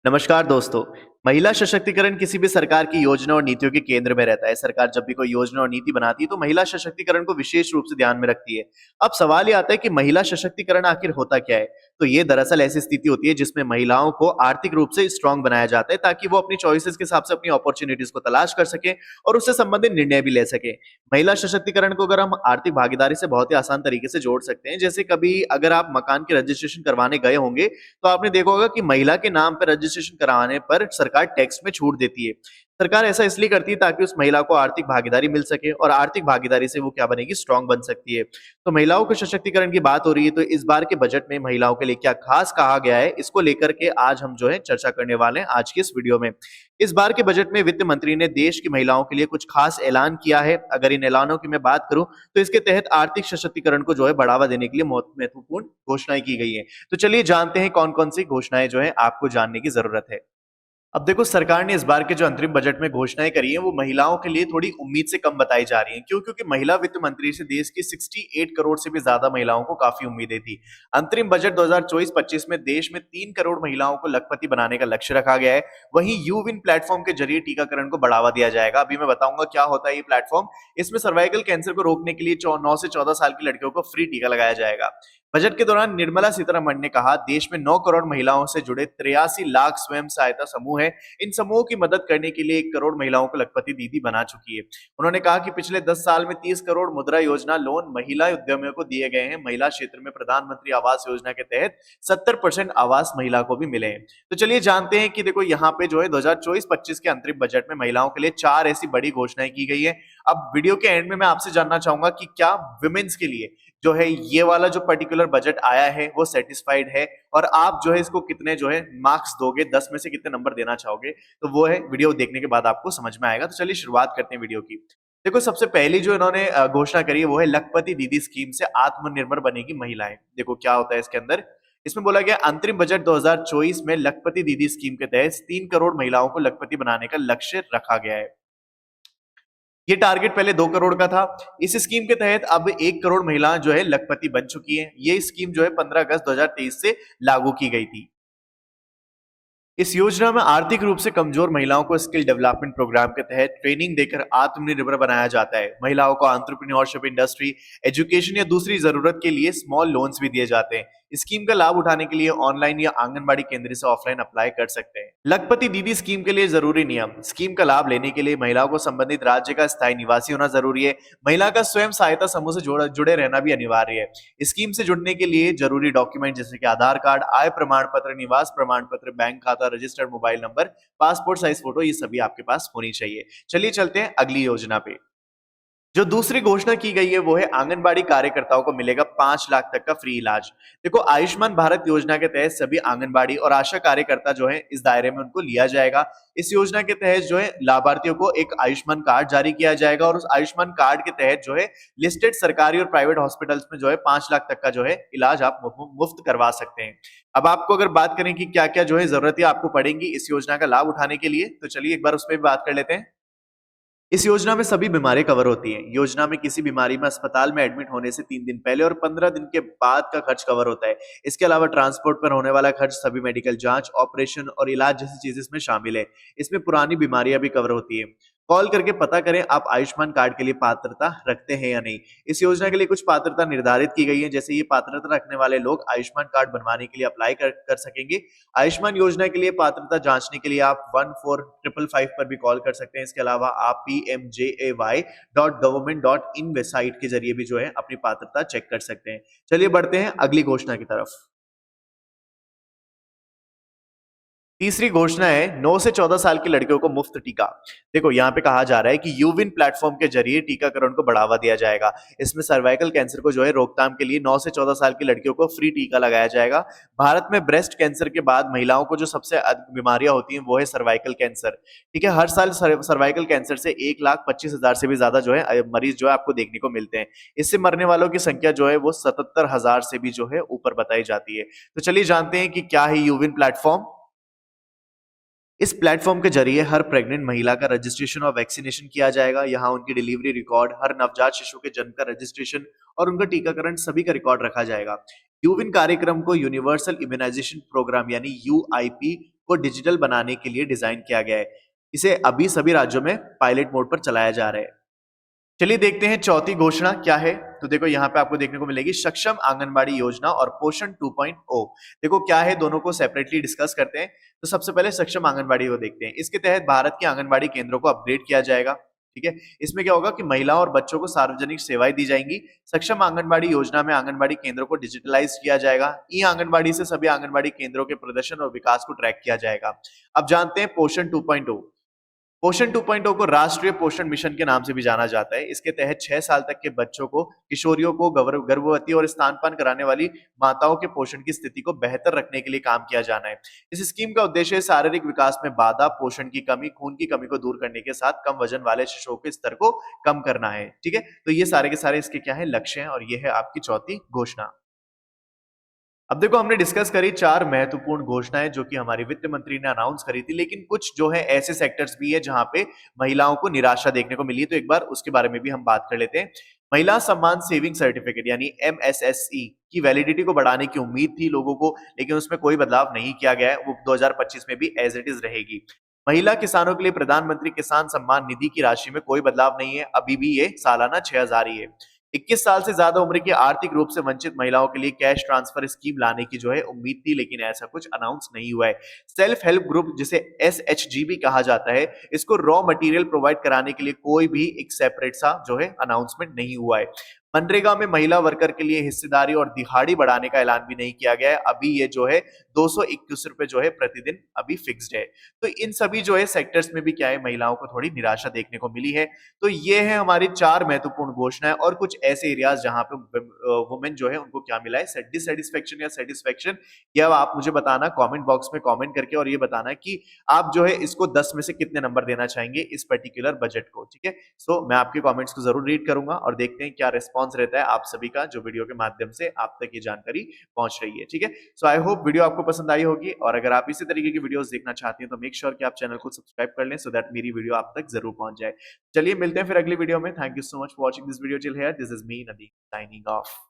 नमस्कार दोस्तों। महिला सशक्तिकरण किसी भी सरकार की योजना और नीतियों के केंद्र में रहता है। सरकार जब भी कोई योजना और नीति बनाती है तो महिला सशक्तिकरण को विशेष रूप से ध्यान में रखती है। अब सवाल ये आता है कि महिला सशक्तिकरण आखिर होता क्या है? तो ये दरअसल ऐसी स्थिति होती है जिसमें महिलाओं को आर्थिक रूप से स्ट्रांग बनाया जाता है ताकि वो अपनी चॉइसेस के हिसाब से अपनी अपॉर्चुनिटीज को तलाश कर सके और उससे संबंधित निर्णय भी ले सके। महिला सशक्तिकरण को अगर हम आर्थिक भागीदारी से बहुत ही आसान तरीके से जोड़ सकते हैं, जैसे कभी अगर आप मकान की रजिस्ट्रेशन करवाने गए होंगे तो आपने देखा होगा कि महिला के नाम पर रजिस्ट्रेशन कराने पर सरकार टैक्स में छूट देती है। सरकार ऐसा इसलिए करती है ताकि उस महिला को आर्थिक भागीदारी मिल सके और आर्थिक भागीदारी से वो क्या बनेगी, स्ट्रांग बन सकती है। तो महिलाओं के सशक्तिकरण की बात हो रही है, तो इस बार के बजट में महिलाओं के लिए क्या खास कहा गया है, इसको लेकर के आज हम जो है चर्चा करने वाले हैं आज की इस वीडियो में। इस बार के बजट में वित्त मंत्री ने देश की महिलाओं के लिए कुछ खास ऐलान किया है। अगर इन ऐलानों की मैं बात करूं तो इसके तहत आर्थिक सशक्तिकरण को जो है बढ़ावा देने के लिए बहुत महत्वपूर्ण घोषणाएं की गई है। तो चलिए जानते हैं कौन कौन सी घोषणाएं जो है आपको जानने की जरूरत है। अब देखो, सरकार ने इस बार के जो अंतरिम बजट में घोषणाएं करी हैं वो महिलाओं के लिए थोड़ी उम्मीद से कम बताई जा रही हैं। क्यों? क्योंकि महिला वित्त मंत्री से देश की 68 करोड़ से भी ज्यादा महिलाओं को काफी उम्मीदें थी। अंतरिम बजट 2024-25 में देश में 3 करोड़ महिलाओं को लखपति बनाने का लक्ष्य रखा गया है। वहीं यू विन प्लेटफॉर्म के जरिए टीकाकरण को बढ़ावा दिया जाएगा। अभी मैं बताऊंगा क्या होता है ये प्लेटफॉर्म। इसमें सर्वाइकल कैंसर को रोकने के लिए 9 से 14 साल की लड़कियों को फ्री टीका लगाया जाएगा। बजट के दौरान निर्मला सीतारमण ने कहा, देश में 9 करोड़ महिलाओं से जुड़े 83 लाख स्वयं सहायता समूह हैं। इन समूहों की मदद करने के लिए 1 करोड़ महिलाओं को लखपति दीदी बना चुकी है। उन्होंने कहा कि पिछले 10 साल में 30 करोड़ मुद्रा योजना लोन महिला उद्यमियों को दिए गए हैं। महिला क्षेत्र में प्रधानमंत्री आवास योजना के तहत 70% आवास महिला को भी मिले हैं। तो चलिए जानते हैं कि देखो यहाँ पे जो है 2024-25 के अंतरिम बजट में महिलाओं के लिए 4 ऐसी बड़ी घोषणाएं की गई है। अब वीडियो के एंड में मैं आपसे जानना चाहूंगा कि क्या विमेन्स के लिए जो है ये वाला जो पर्टिकुलर बजट आया है वो सेटिस्फाइड है, और आप जो है इसको कितने जो है मार्क्स दोगे, 10 में से कितने नंबर देना चाहोगे? तो वो है वीडियो देखने के बाद आपको समझ में आएगा। तो चलिए शुरुआत करते हैं वीडियो की। देखो, सबसे पहली जो इन्होंने घोषणा करी है वो है लखपति दीदी स्कीम से आत्मनिर्भर बनेगी महिलाएं। देखो क्या होता है इसके अंदर। इसमें बोला गया अंतरिम बजट 2024 में लखपति दीदी स्कीम के तहत 3 करोड़ महिलाओं को लखपति बनाने का लक्ष्य रखा गया है। ये टारगेट पहले 2 करोड़ का था। इस स्कीम के तहत अब 1 करोड़ महिलाएं जो है लखपति बन चुकी हैं। ये स्कीम जो है 15 अगस्त 2023 से लागू की गई थी। इस योजना में आर्थिक रूप से कमजोर महिलाओं को स्किल डेवलपमेंट प्रोग्राम के तहत ट्रेनिंग देकर आत्मनिर्भर बनाया जाता है। महिलाओं को एंटरप्रेन्योरशिप, इंडस्ट्री, एजुकेशन या दूसरी जरूरत के लिए स्मॉल लोन्स भी दिए जाते हैं। स्कीम का लाभ उठाने के लिए ऑनलाइन या आंगनबाड़ी केंद्र से ऑफलाइन अप्लाई कर सकते हैं। लखपति दीदी स्कीम के लिए जरूरी नियम। स्कीम का लाभ लेने के लिए महिलाओं को संबंधित राज्य का स्थायी निवासी होना जरूरी है। महिला का स्वयं सहायता समूह से जुड़े रहना भी अनिवार्य है। स्कीम से जुड़ने के लिए जरूरी डॉक्यूमेंट जैसे कि आधार कार्ड, आय प्रमाण पत्र, निवास प्रमाण पत्र, बैंक खाता, registered mobile number, passport size photo, ये सभी आपके पास होनी चाहिए। चलिए चलते हैं अगली योजना पे। जो दूसरी घोषणा की गई है वो है आंगनबाड़ी कार्यकर्ताओं को मिलेगा 5 लाख तक का फ्री इलाज। देखो, आयुष्मान भारत योजना के तहत सभी आंगनबाड़ी और आशा कार्यकर्ता जो है इस दायरे में उनको लिया जाएगा। इस योजना के तहत जो है लाभार्थियों को एक आयुष्मान कार्ड जारी किया जाएगा और उस आयुष्मान कार्ड के तहत जो है लिस्टेड सरकारी और प्राइवेट हॉस्पिटल्स में जो है 5 लाख तक का जो है इलाज आप मुफ्त करवा सकते हैं। अब आपको अगर बात करें कि क्या क्या जो है जरूरतें आपको पड़ेंगी इस योजना का लाभ उठाने के लिए, तो चलिए एक बार उस पर भी बात कर लेते हैं। इस योजना में सभी बीमारियां कवर होती हैं। योजना में किसी बीमारी में अस्पताल में एडमिट होने से 3 दिन पहले और 15 दिन के बाद का खर्च कवर होता है। इसके अलावा ट्रांसपोर्ट पर होने वाला खर्च, सभी मेडिकल जांच, ऑपरेशन और इलाज जैसी चीजें इसमें शामिल है। इसमें पुरानी बीमारियां भी कवर होती है। कॉल करके पता करें आप आयुष्मान कार्ड के लिए पात्रता रखते हैं या नहीं। इस योजना के लिए कुछ पात्रता निर्धारित की गई है, जैसे ये पात्रता रखने वाले लोग आयुष्मान कार्ड बनवाने के लिए अप्लाई कर सकेंगे। आयुष्मान योजना के लिए पात्रता जांचने के लिए आप 14555 पर भी कॉल कर सकते हैं। इसके अलावा आप pmjay.government.in वेबसाइट के जरिए भी जो है अपनी पात्रता चेक कर सकते हैं। चलिए बढ़ते हैं अगली घोषणा की तरफ। तीसरी घोषणा है 9 से 14 साल की लड़कियों को मुफ्त टीका। देखो यहाँ पे कहा जा रहा है कि यूविन प्लेटफॉर्म के जरिए टीकाकरण को बढ़ावा दिया जाएगा। इसमें सर्वाइकल कैंसर को जो है रोकथाम के लिए 9 से 14 साल की लड़कियों को फ्री टीका लगाया जाएगा। भारत में ब्रेस्ट कैंसर के बाद महिलाओं को जो सबसे अधिक बीमारियां होती हैं वो है सर्वाइकल कैंसर। ठीक है, हर साल सर्वाइकल कैंसर से 1,25,000 से भी ज्यादा जो है मरीज जो है आपको देखने को मिलते हैं। इससे मरने वालों की संख्या जो है वो 77,000 से भी जो है ऊपर बताई जाती है। तो चलिए जानते हैं कि क्या है यूविन प्लेटफॉर्म। इस प्लेटफॉर्म के जरिए हर प्रेग्नेंट महिला का रजिस्ट्रेशन और वैक्सीनेशन किया जाएगा। यहाँ उनकी डिलीवरी रिकॉर्ड, हर नवजात शिशु के जन्म का रजिस्ट्रेशन और उनका टीकाकरण सभी का रिकॉर्ड रखा जाएगा। यूविन कार्यक्रम को यूनिवर्सल इम्यूनाइजेशन प्रोग्राम यानी यूआईपी को डिजिटल बनाने के लिए डिजाइन किया गया है। इसे अभी सभी राज्यों में पायलट मोड पर चलाया जा रहा है। चलिए देखते हैं चौथी घोषणा क्या है। तो देखो यहाँ पे आपको देखने को मिलेगी सक्षम आंगनबाड़ी योजना और पोषण 2.0। देखो क्या है, दोनों को सेपरेटली डिस्कस करते हैं। तो सबसे पहले सक्षम आंगनबाड़ी को देखते हैं। इसके तहत भारत के आंगनबाड़ी केंद्रों को अपग्रेड किया जाएगा। ठीक है, इसमें क्या होगा कि महिलाओं और बच्चों को सार्वजनिक सेवाएं दी जाएंगी। सक्षम आंगनबाड़ी योजना में आंगनबाड़ी केंद्रों को डिजिटलाइज किया जाएगा। ई आंगनबाड़ी से सभी आंगनबाड़ी केंद्रों के प्रदर्शन और विकास को ट्रैक किया जाएगा। अब जानते हैं पोषण 2.0। पोषण 2.0 को राष्ट्रीय पोषण मिशन के नाम से भी जाना जाता है। इसके तहत 6 साल तक के बच्चों को, किशोरियों को, गर्भवती और स्तनपान कराने वाली माताओं के पोषण की स्थिति को बेहतर रखने के लिए काम किया जाना है। इस स्कीम का उद्देश्य शारीरिक विकास में बाधा, पोषण की कमी, खून की कमी को दूर करने के साथ कम वजन वाले शिशुओं के स्तर को कम करना है। ठीक है, तो ये सारे के सारे इसके क्या है, लक्ष्य हैं, और ये है आपकी चौथी घोषणा। अब देखो हमने डिस्कस करी 4 महत्वपूर्ण घोषणाएं जो कि हमारी वित्त मंत्री ने अनाउंस करी थी, लेकिन कुछ जो है ऐसे सेक्टर्स भी है जहां पे महिलाओं को निराशा देखने को मिली। तो एक बार उसके बारे में भी हम बात कर लेते हैं। महिला सम्मान सेविंग सर्टिफिकेट यानी एमएसएसई की वैलिडिटी को बढ़ाने की उम्मीद थी लोगों को, लेकिन उसमें कोई बदलाव नहीं किया गया है। वो 2025 में भी एज इट इज रहेगी। महिला किसानों के लिए प्रधानमंत्री किसान सम्मान निधि की राशि में कोई बदलाव नहीं है, अभी भी ये सालाना 6,000 ही है। 21 साल से ज्यादा उम्र की आर्थिक रूप से वंचित महिलाओं के लिए कैश ट्रांसफर स्कीम लाने की जो है उम्मीद थी, लेकिन ऐसा कुछ अनाउंस नहीं हुआ है। सेल्फ हेल्प ग्रुप जिसे एसएचजी भी कहा जाता है, इसको रॉ मटेरियल प्रोवाइड कराने के लिए कोई भी एक सेपरेट सा जो है अनाउंसमेंट नहीं हुआ है। मनरेगा में महिला वर्कर के लिए हिस्सेदारी और दिहाड़ी बढ़ाने का ऐलान भी नहीं किया गया है। अभी ये जो है 221 रुपए जो है प्रतिदिन अभी फिक्स्ड है। तो इन सभी जो है सेक्टर्स में भी क्या है, महिलाओं को थोड़ी निराशा देखने को मिली है। तो ये है हमारी 4 महत्वपूर्ण घोषणाएं, और कुछ ऐसे एरियाज जहां पे वुमेन जो है उनको क्या मिला है, डिससेटिस्फेक्शन या सेटिस्फेक्शन। यह आप मुझे बताना कमेंट बॉक्स में कमेंट करके, और ये बताना कि आप जो है इसको 10 में से कितने नंबर देना चाहेंगे इस पर्टिकुलर बजट को। ठीक है, सो मैं आपके कमेंट्स को जरूर रीड करूंगा और देखते हैं क्या रिस्पॉन्स रहता है आप सभी का, जो वीडियो के माध्यम से आप तक ये जानकारी पहुंच रही है। ठीक है, सो आई होप वीडियो आपको पसंद आई होगी, और अगर आप इसी तरीके की वीडियोस देखना चाहते हैं तो मेक श्योर कि आप चैनल को सब्सक्राइब कर लें, सो दैट मेरी वीडियो आप तक जरूर पहुंच जाए। चलिए मिलते हैं फिर अगली वीडियो में। Thank you so much for watching this video till here. This is me Nadeem signing off.